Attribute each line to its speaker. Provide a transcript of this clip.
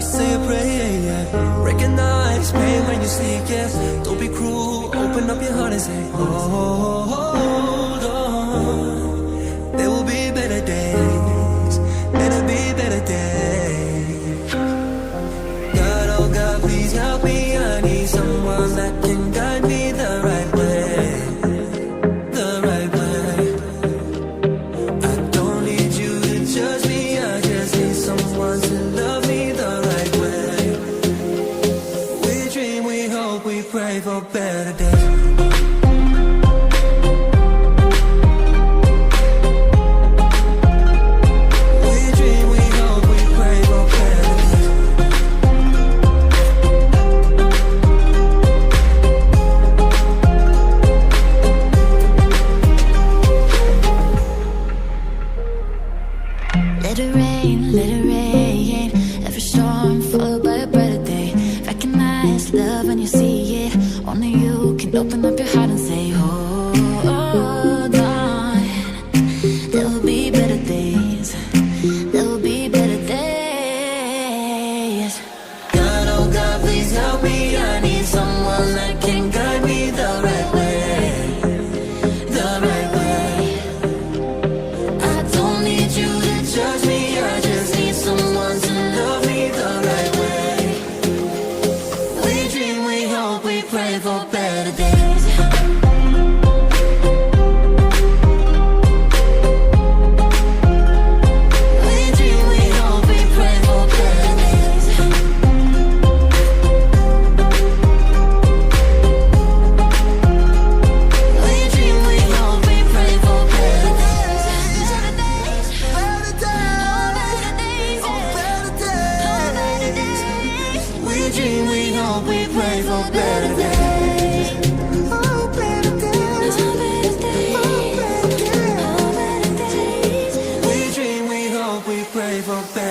Speaker 1: say a prayer. Recognize pain when you sleep, yeah. Don't be cruel, open up your heart and say, hold on. There will be better days, better be better days. God, oh God, please help me. I need someone that can guide me the right way, the right way. I don't need you to judge me, I just need someone to love me the right way. We dream, we hope, we pray for better days.
Speaker 2: Let it rain, every storm followed by a brighter day. Recognize love when you see it. Only you can open up your heart and say, hold on. There will be better days, there will be better days. God, oh God, please help me. I need someone that can guide me the right way, the right way. I don't need you to judge me, I just need someone to love me the right way. We dream, we hope, we pray for better days. We dream, we hope, we pray for better days. We dream, we hope, we pray for better days. Better days, better days, oh better days. We dream, we hope, we pray for better days. Oh better days, oh better days, oh better days. We dream, we hope, we pray for better days.